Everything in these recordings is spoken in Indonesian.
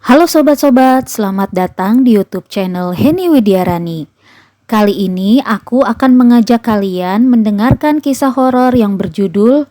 Halo sobat-sobat, selamat datang di YouTube channel Heni Widiarani. Kali ini aku akan mengajak kalian mendengarkan kisah horor yang berjudul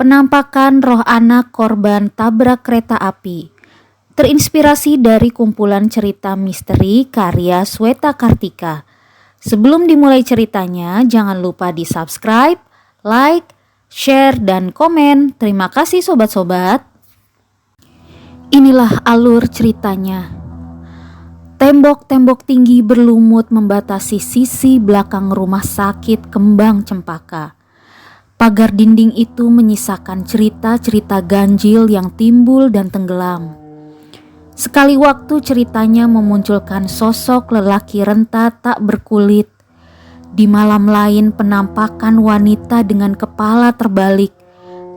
Penampakan Roh Anak Korban Tabrak Kereta Api. Terinspirasi dari kumpulan cerita misteri karya Sweta Kartika. Sebelum dimulai ceritanya, jangan lupa di-subscribe, like, share, dan komen. Terima kasih sobat-sobat. Inilah alur ceritanya. Tembok-tembok tinggi berlumut membatasi sisi belakang rumah sakit Kembang Cempaka. Pagar dinding itu menyisakan cerita-cerita ganjil yang timbul dan tenggelam. Sekali waktu ceritanya memunculkan sosok lelaki renta tak berkulit. Di malam lain penampakan wanita dengan kepala terbalik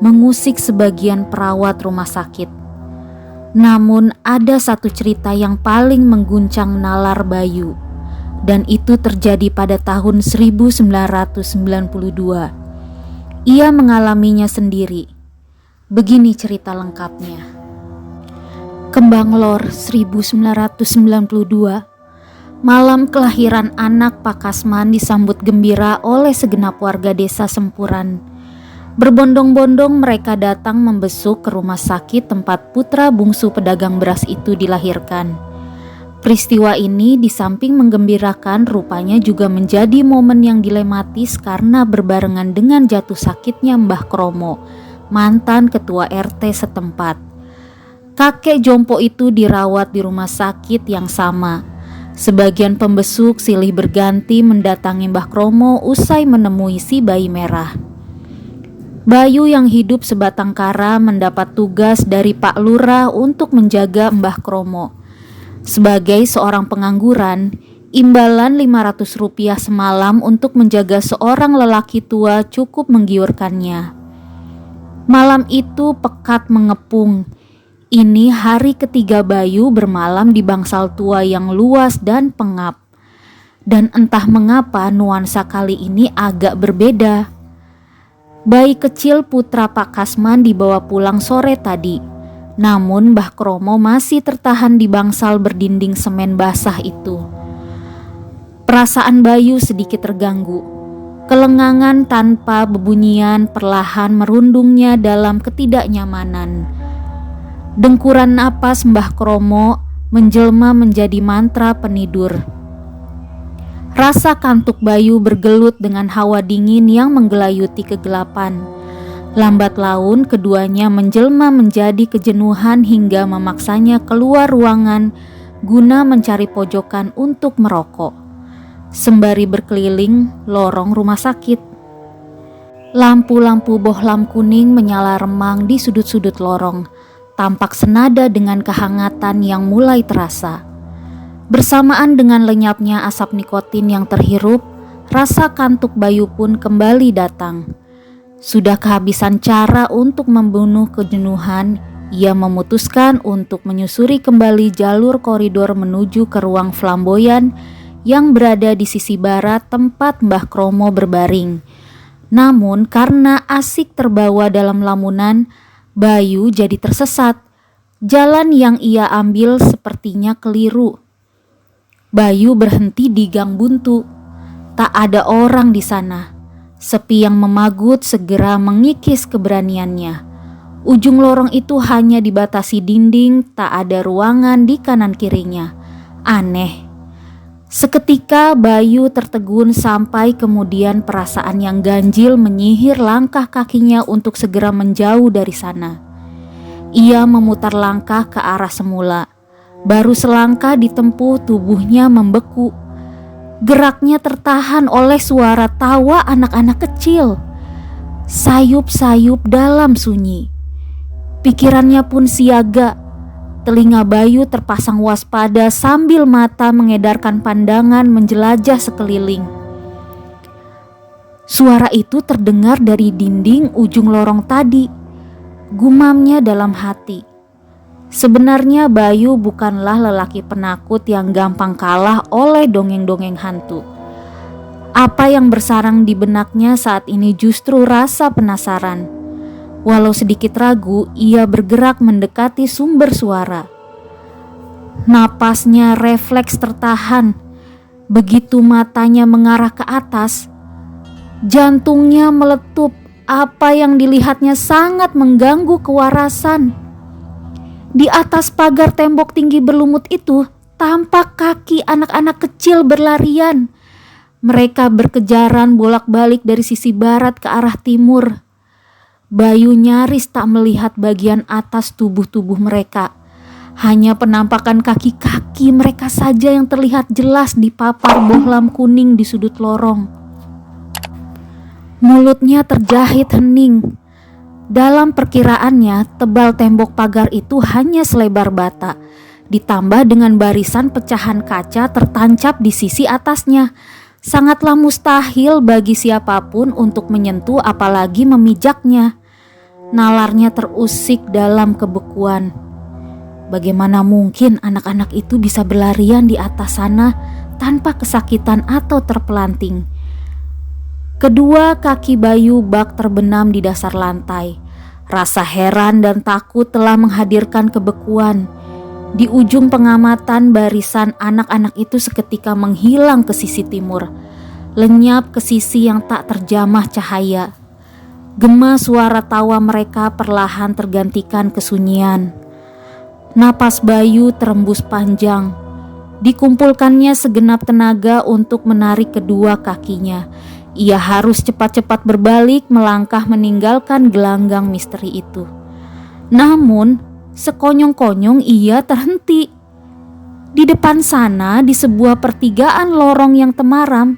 mengusik sebagian perawat rumah sakit. Namun ada satu cerita yang paling mengguncang nalar Bayu, dan itu terjadi pada tahun 1992. Ia mengalaminya sendiri. Begini cerita lengkapnya. Kembang Lor 1992. Malam kelahiran anak Pak Kasman disambut gembira oleh segenap warga desa Sempuran. Berbondong-bondong mereka datang membesuk ke rumah sakit tempat putra bungsu pedagang beras itu dilahirkan. Peristiwa ini di samping menggembirakan rupanya juga menjadi momen yang dilematis karena berbarengan dengan jatuh sakitnya Mbah Kromo, mantan ketua RT setempat. Kakek jompo itu dirawat di rumah sakit yang sama. Sebagian pembesuk silih berganti mendatangi Mbah Kromo usai menemui si bayi merah. Bayu yang hidup sebatang kara mendapat tugas dari Pak Lurah untuk menjaga Mbah Kromo. Sebagai seorang pengangguran, imbalan Rp500 semalam untuk menjaga seorang lelaki tua cukup menggiurkannya. Malam itu pekat mengepung. Ini hari ketiga Bayu bermalam di bangsal tua yang luas dan pengap. Dan entah mengapa nuansa kali ini agak berbeda. Bayi kecil putra Pak Kasman dibawa pulang sore tadi. Namun Mbah Kromo masih tertahan di bangsal berdinding semen basah itu. Perasaan Bayu sedikit terganggu. Kelengangan tanpa bebunyian perlahan merundungnya dalam ketidaknyamanan. Dengkuran napas Mbah Kromo menjelma menjadi mantra penidur. Rasa kantuk Bayu bergelut dengan hawa dingin yang menggelayuti kegelapan. Lambat laun keduanya menjelma menjadi kejenuhan hingga memaksanya keluar ruangan guna mencari pojokan untuk merokok. Sembari berkeliling lorong rumah sakit. Lampu-lampu bohlam kuning menyala remang di sudut-sudut lorong, tampak senada dengan kehangatan yang mulai terasa. Bersamaan dengan lenyapnya asap nikotin yang terhirup, rasa kantuk Bayu pun kembali datang. Sudah kehabisan cara untuk membunuh kejenuhan, ia memutuskan untuk menyusuri kembali jalur koridor menuju ke ruang flamboyan yang berada di sisi barat tempat Mbah Kromo berbaring. Namun karena asik terbawa dalam lamunan, Bayu jadi tersesat. Jalan yang ia ambil sepertinya keliru. Bayu berhenti di gang buntu. Tak ada orang di sana. Sepi yang memagut segera mengikis keberaniannya. Ujung lorong itu hanya dibatasi dinding, tak ada ruangan di kanan kirinya. Aneh. Seketika Bayu tertegun sampai kemudian perasaan yang ganjil menyihir langkah kakinya untuk segera menjauh dari sana. Ia memutar langkah ke arah semula. Baru selangkah ditempuh tubuhnya membeku. Geraknya tertahan oleh suara tawa anak-anak kecil. Sayup-sayup dalam sunyi. Pikirannya pun siaga. Telinga Bayu terpasang waspada sambil mata mengedarkan pandangan menjelajah sekeliling. Suara itu terdengar dari dinding ujung lorong tadi. Gumamnya dalam hati. Sebenarnya Bayu bukanlah lelaki penakut yang gampang kalah oleh dongeng-dongeng hantu. Apa yang bersarang di benaknya saat ini justru rasa penasaran. Walau sedikit ragu, ia bergerak mendekati sumber suara. Napasnya refleks tertahan. Begitu matanya mengarah ke atas, jantungnya meletup. Apa yang dilihatnya sangat mengganggu kewarasan. Di atas pagar tembok tinggi berlumut itu, tampak kaki anak-anak kecil berlarian. Mereka berkejaran bolak-balik dari sisi barat ke arah timur. Bayu nyaris tak melihat bagian atas tubuh-tubuh mereka. Hanya penampakan kaki-kaki mereka saja yang terlihat jelas di papar bohlam kuning di sudut lorong. Mulutnya terjahit hening. Dalam perkiraannya, tebal tembok pagar itu hanya selebar bata, ditambah dengan barisan pecahan kaca tertancap di sisi atasnya. Sangatlah mustahil bagi siapapun untuk menyentuh apalagi memijaknya. Nalarnya terusik dalam kebekuan. Bagaimana mungkin anak-anak itu bisa berlarian di atas sana tanpa kesakitan atau terpelanting? Kedua kaki Bayu bak terbenam di dasar lantai. Rasa heran dan takut telah menghadirkan kebekuan. Di ujung pengamatan, barisan anak-anak itu seketika menghilang ke sisi timur, lenyap ke sisi yang tak terjamah cahaya. Gema suara tawa mereka perlahan tergantikan kesunyian. Napas Bayu terembus panjang. Dikumpulkannya segenap tenaga untuk menarik kedua kakinya. Ia harus cepat-cepat berbalik melangkah meninggalkan gelanggang misteri itu. Namun, sekonyong-konyong ia terhenti. Di depan sana, di sebuah pertigaan lorong yang temaram,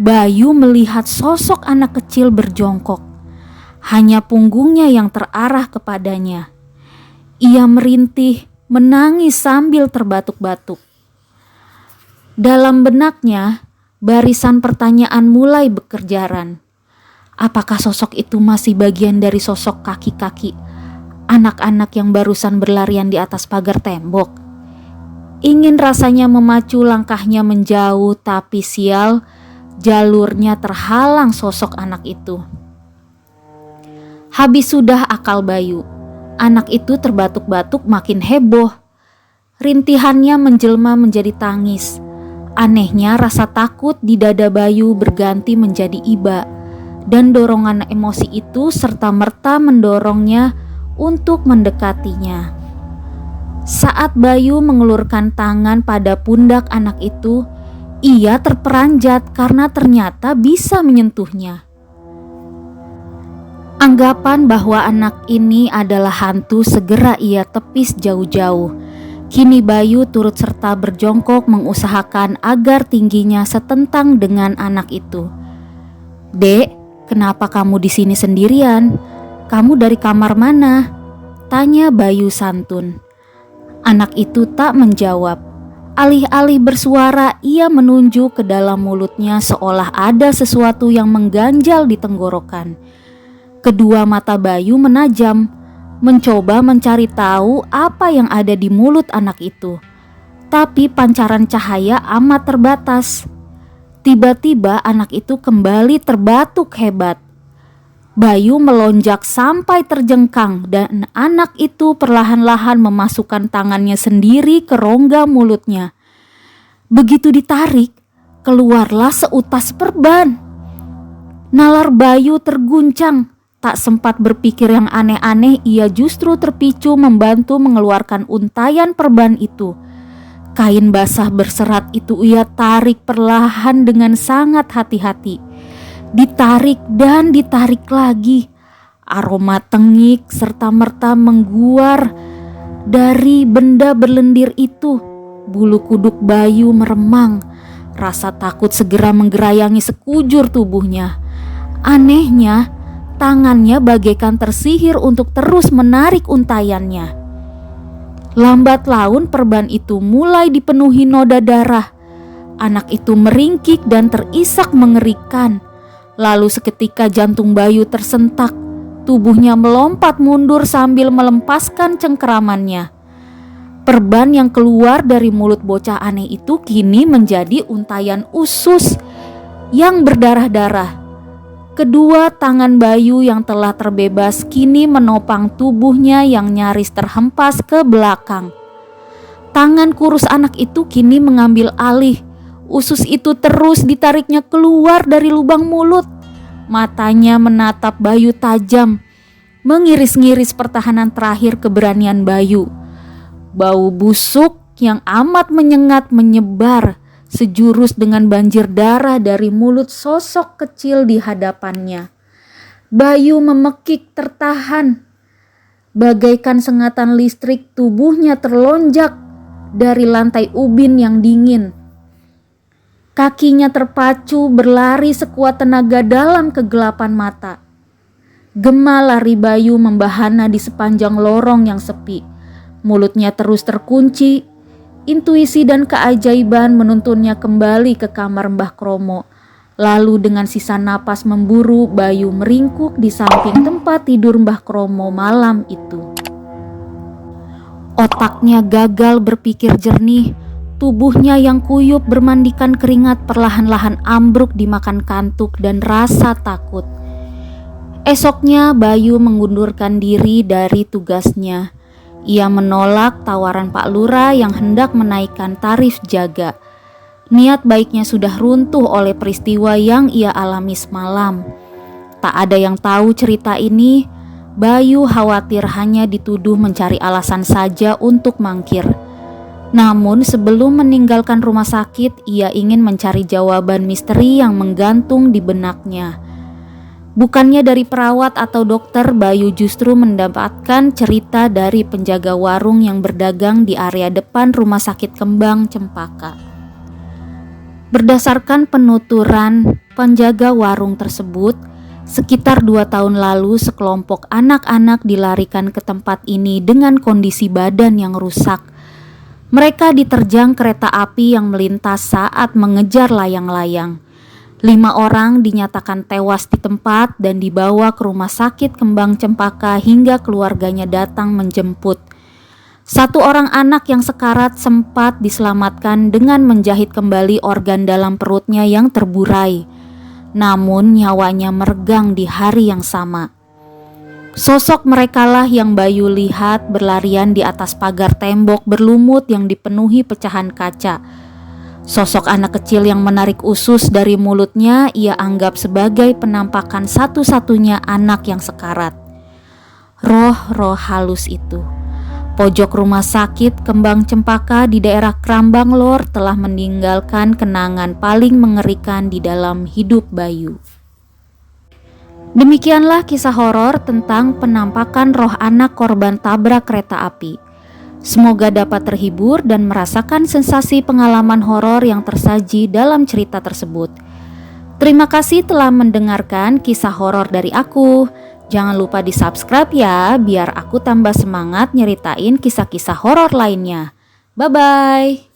Bayu melihat sosok anak kecil berjongkok. Hanya punggungnya yang terarah kepadanya. Ia merintih, menangis sambil terbatuk-batuk. Dalam benaknya, barisan pertanyaan mulai berkejaran. Apakah sosok itu masih bagian dari sosok kaki-kaki anak-anak yang barusan berlarian di atas pagar tembok? Ingin rasanya memacu langkahnya menjauh, tapi sial, jalurnya terhalang sosok anak itu. Habis sudah akal Bayu. Anak itu terbatuk-batuk makin heboh. Rintihannya menjelma menjadi tangis. Anehnya rasa takut di dada Bayu berganti menjadi iba, dan dorongan emosi itu serta-merta mendorongnya untuk mendekatinya. Saat Bayu mengelurkan tangan pada pundak anak itu, ia terperanjat karena ternyata bisa menyentuhnya. Anggapan bahwa anak ini adalah hantu segera ia tepis jauh-jauh. Kini Bayu turut serta berjongkok mengusahakan agar tingginya setentang dengan anak itu. "Dek, kenapa kamu di sini sendirian? Kamu dari kamar mana?" tanya Bayu santun. Anak itu tak menjawab. Alih-alih bersuara, ia menunjuk ke dalam mulutnya seolah ada sesuatu yang mengganjal di tenggorokan. Kedua mata Bayu menajam, mencoba mencari tahu apa yang ada di mulut anak itu. Tapi pancaran cahaya amat terbatas. Tiba-tiba anak itu kembali terbatuk hebat. Bayu melonjak sampai terjengkang dan anak itu perlahan-lahan memasukkan tangannya sendiri ke rongga mulutnya. Begitu ditarik, keluarlah seutas perban. Nalar Bayu terguncang. Tak sempat berpikir yang aneh-aneh, ia justru terpicu membantu mengeluarkan untayan perban itu. Kain basah berserat itu ia tarik perlahan dengan sangat hati-hati. Ditarik dan ditarik lagi. Aroma tengik serta-merta mengguar dari benda berlendir itu. Bulu kuduk Bayu meremang. Rasa takut segera menggerayangi sekujur tubuhnya. Anehnya, tangannya bagaikan tersihir untuk terus menarik untayannya. Lambat laun perban itu mulai dipenuhi noda darah. Anak itu meringkik dan terisak mengerikan. Lalu seketika jantung Bayu tersentak. Tubuhnya melompat mundur sambil melepaskan cengkeramannya. Perban yang keluar dari mulut bocah aneh itu kini menjadi untayan usus yang berdarah-darah. Kedua tangan Bayu yang telah terbebas kini menopang tubuhnya yang nyaris terhempas ke belakang. Tangan kurus anak itu kini mengambil alih. Usus itu terus ditariknya keluar dari lubang mulut. Matanya menatap Bayu tajam, mengiris-ngiris pertahanan terakhir keberanian Bayu. Bau busuk yang amat menyengat menyebar sejurus dengan banjir darah dari mulut sosok kecil di hadapannya. Bayu memekik tertahan. Bagaikan sengatan listrik, tubuhnya terlonjak dari lantai ubin yang dingin. Kakinya terpacu berlari sekuat tenaga dalam kegelapan mata. Gema lari Bayu membahana di sepanjang lorong yang sepi. Mulutnya terus terkunci. Intuisi dan keajaiban menuntunnya kembali ke kamar Mbah Kromo. Lalu dengan sisa napas memburu, Bayu meringkuk di samping tempat tidur Mbah Kromo malam itu. Otaknya gagal berpikir jernih. Tubuhnya yang kuyup bermandikan keringat perlahan-lahan ambruk dimakan kantuk dan rasa takut. Esoknya Bayu mengundurkan diri dari tugasnya. Ia menolak tawaran Pak Lurah yang hendak menaikkan tarif jaga. Niat baiknya sudah runtuh oleh peristiwa yang ia alami semalam. Tak ada yang tahu cerita ini. Bayu khawatir hanya dituduh mencari alasan saja untuk mangkir. Namun sebelum meninggalkan rumah sakit, ia ingin mencari jawaban misteri yang menggantung di benaknya. Bukannya dari perawat atau dokter, Bayu justru mendapatkan cerita dari penjaga warung yang berdagang di area depan Rumah Sakit Kembang Cempaka. Berdasarkan penuturan penjaga warung tersebut, sekitar 2 tahun lalu sekelompok anak-anak dilarikan ke tempat ini dengan kondisi badan yang rusak. Mereka diterjang kereta api yang melintas saat mengejar layang-layang. 5 orang dinyatakan tewas di tempat dan dibawa ke Rumah Sakit Kembang Cempaka hingga keluarganya datang menjemput. 1 orang anak yang sekarat sempat diselamatkan dengan menjahit kembali organ dalam perutnya yang terburai. Namun nyawanya meregang di hari yang sama. Sosok merekalah yang Bayu lihat berlarian di atas pagar tembok berlumut yang dipenuhi pecahan kaca. Sosok anak kecil yang menarik usus dari mulutnya ia anggap sebagai penampakan satu-satunya anak yang sekarat. Roh-roh halus itu. Pojok Rumah Sakit Kembang Cempaka di daerah Krambang Lor telah meninggalkan kenangan paling mengerikan di dalam hidup Bayu. Demikianlah kisah horor tentang penampakan roh anak korban tabrak kereta api. Semoga dapat terhibur dan merasakan sensasi pengalaman horor yang tersaji dalam cerita tersebut. Terima kasih telah mendengarkan kisah horor dari aku. Jangan lupa di-subscribe ya, biar aku tambah semangat nyeritain kisah-kisah horor lainnya. Bye-bye.